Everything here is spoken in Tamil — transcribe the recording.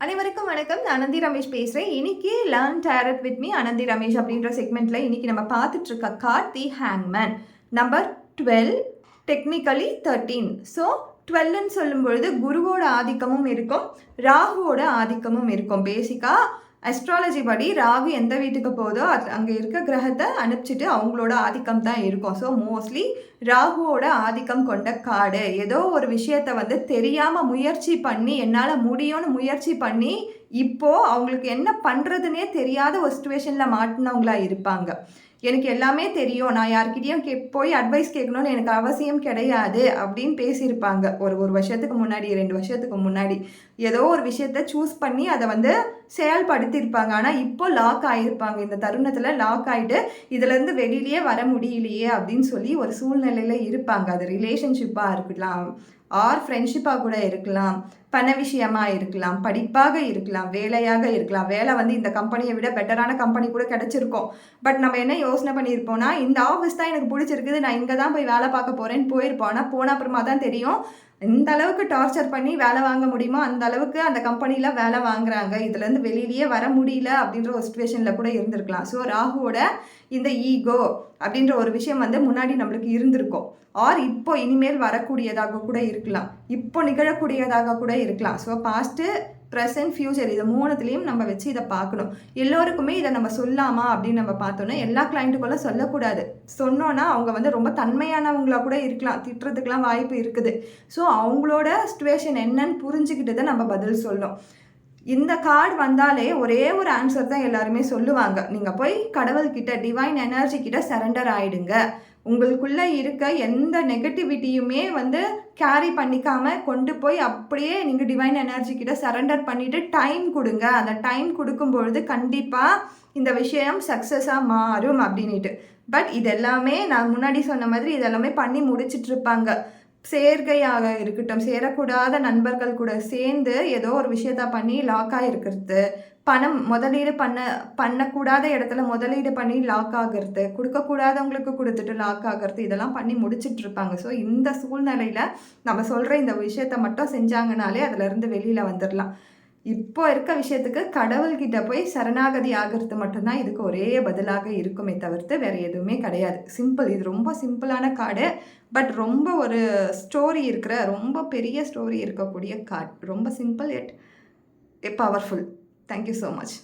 அனைவருக்கும் வணக்கம். நான் அனந்தி ரமேஷ் பேசுகிறேன். இன்னைக்கு learn tarot with me Ananthi Ramesh அப்படின்ற செக்மெண்ட்டில் இன்னைக்கு நம்ம பார்த்துட்டு இருக்க கார்ட் தி ஹேங்மேன் நம்பர் 12, டெக்னிக்கலி 13. ஸோ 12ன்னு சொல்லும் பொழுது குருவோட ஆதிக்கமும் இருக்கும், ராகுவோட ஆதிக்கமும் இருக்கும். பேசிக்காக அஸ்ட்ராலஜி படி ராகு எந்த வீட்டுக்கு போதோ அது அங்கே இருக்க கிரகத்தை அனுப்பிச்சிட்டு அவங்களோட ஆதிக்கம் தான் இருக்கும். ஸோ மோஸ்ட்லி ராகுவோட ஆதிக்கம் கொண்ட கார்டு. ஏதோ ஒரு விஷயத்த தெரியாமல் முயற்சி பண்ணி என்னால் முடியும்னு முயற்சி பண்ணி இப்போது அவங்களுக்கு என்ன பண்ணுறதுனே தெரியாத ஒரு சுச்சுவேஷனில் மாட்டினவங்களா இருப்பாங்க. எனக்கு எல்லாமே தெரியும், நான் யார்கிட்டையும் போய் அட்வைஸ் கேட்கணும்னு எனக்கு அவசியம் கிடையாது அப்படின்னு பேசியிருப்பாங்க. ஒரு வருஷத்துக்கு முன்னாடி, 2 வருஷத்துக்கு முன்னாடி ஏதோ ஒரு விஷயத்த சூஸ் பண்ணி அதை செயல்படுத்தியிருப்பாங்க. ஆனால் இப்போ லாக் ஆகியிருப்பாங்க. இந்த தருணத்தில் லாக் ஆகிட்டு இதுலேருந்து வெளியிலேயே வர முடியலையே அப்படின்னு சொல்லி ஒரு சூழ்நிலையில் இருப்பாங்க. அது ரிலேஷன்ஷிப்பாக இருக்கலாம், ஆர் ஃப்ரெண்ட்ஷிப்பாக கூட இருக்கலாம், பண விஷயமாக இருக்கலாம், படிப்பாக இருக்கலாம், வேலையாக இருக்கலாம். வேலை இந்த கம்பெனியை விட பெட்டரான கம்பெனி கூட கிடச்சிருக்கும். பட் நம்ம என்ன யோசனை பண்ணியிருப்போம்னா, இந்த ஆஃபீஸ் தான் எனக்கு பிடிச்சிருக்குது, நான் இங்கே தான் போய் வேலை பார்க்க போகிறேன்னு போயிருப்போம். ஆனால் போன அப்புறமா தான் தெரியும் இந்த அளவுக்கு டார்ச்சர் பண்ணி வேலை வாங்க முடியுமோ அந்த அளவுக்கு அந்த கம்பெனியில் வேலை வாங்குறாங்க, இதுலேருந்து வெளியிலேயே வர முடியல அப்படின்ற ஒரு சுச்சுவேஷனில் கூட இருந்திருக்கலாம். ஸோ ராகுவோட இந்த ஈகோ அப்படின்ற ஒரு விஷயம் முன்னாடி நம்மளுக்கு இருந்திருக்கும், ஆர் இப்போ இனிமேல் வரக்கூடியதாக கூட இருக்கலாம், இப்போ நிகழக்கூடியதாக கூட இருக்கலாம். ஸோ பாஸ்ட்டு, ப்ரெசன்ட், ஃப்யூச்சர் இது 3த்துலேயும் நம்ம வச்சு இதை பார்க்கணும். எல்லோருக்குமே இதை நம்ம சொல்லாமா அப்படின்னு நம்ம பார்த்தோன்னா எல்லா கிளைண்ட்டுக்குள்ள சொல்லக்கூடாது. சொன்னோன்னா அவங்க ரொம்ப தன்மையானவங்களாக கூட இருக்கலாம், திட்டுறதுக்கெலாம் வாய்ப்பு இருக்குது. ஸோ அவங்களோட சுச்சுவேஷன் என்னன்னு புரிஞ்சுக்கிட்டு தான் நம்ம பதில் சொல்லணும். இந்த கார்டு வந்தாலே ஒரே ஒரு ஆன்சர் தான் எல்லாருமே சொல்லுவாங்க, நீங்கள் போய் கடவுள்கிட்ட, டிவைன் எனர்ஜி கிட்ட சரண்டர் ஆகிடுங்க. உங்களுக்குள்ளே இருக்க எந்த நெகட்டிவிட்டியுமே கேரி பண்ணிக்காமல் கொண்டு போய் அப்படியே நீங்கள் டிவைன் எனர்ஜி கிட்ட சரண்டர் பண்ணிவிட்டு டைம் கொடுங்க. அந்த டைம் கொடுக்கும்பொழுது கண்டிப்பாக இந்த விஷயம் சக்ஸஸாக மாறும் அப்படின்ட்டு. பட் இதெல்லாமே நான் முன்னாடி சொன்ன மாதிரி இதெல்லாமே பண்ணி முடிச்சிட்ருப்பாங்க. சேர்க்கையாக இருக்கட்டும், சேரக்கூடாத நண்பர்கள் கூட சேர்ந்து ஏதோ ஒரு விஷயத்த பண்ணி லாக்காக இருக்கிறது, பணம் முதலீடு பண்ணக்கூடாத இடத்துல முதலீடு பண்ணி லாக் ஆகிறது, கொடுக்கக்கூடாதவங்களுக்கு கொடுத்துட்டு லாக் ஆகிறது, இதெல்லாம் பண்ணி முடிச்சிட்ருப்பாங்க. ஸோ இந்த சூழ்நிலையில் நம்ம சொல்கிற இந்த விஷயத்த மட்டும் செஞ்சாங்கனாலே அதிலேருந்து வெளியில் வந்துடலாம். இப்போ இருக்க விஷயத்துக்கு கடவுள்கிட்ட போய் சரணாகதி ஆகிறது மட்டும்தான் இதுக்கு ஒரே பதிலாக இருக்குமே தவிர்த்து வேறு எதுவுமே கிடையாது. சிம்பிள். இது ரொம்ப சிம்பிளான கார்டு, பட் ரொம்ப ஒரு ஸ்டோரி இருக்கிற, ரொம்ப பெரிய ஸ்டோரி இருக்கக்கூடிய கார்டு. ரொம்ப சிம்பிள் எட் பவர்ஃபுல். Thank you so much.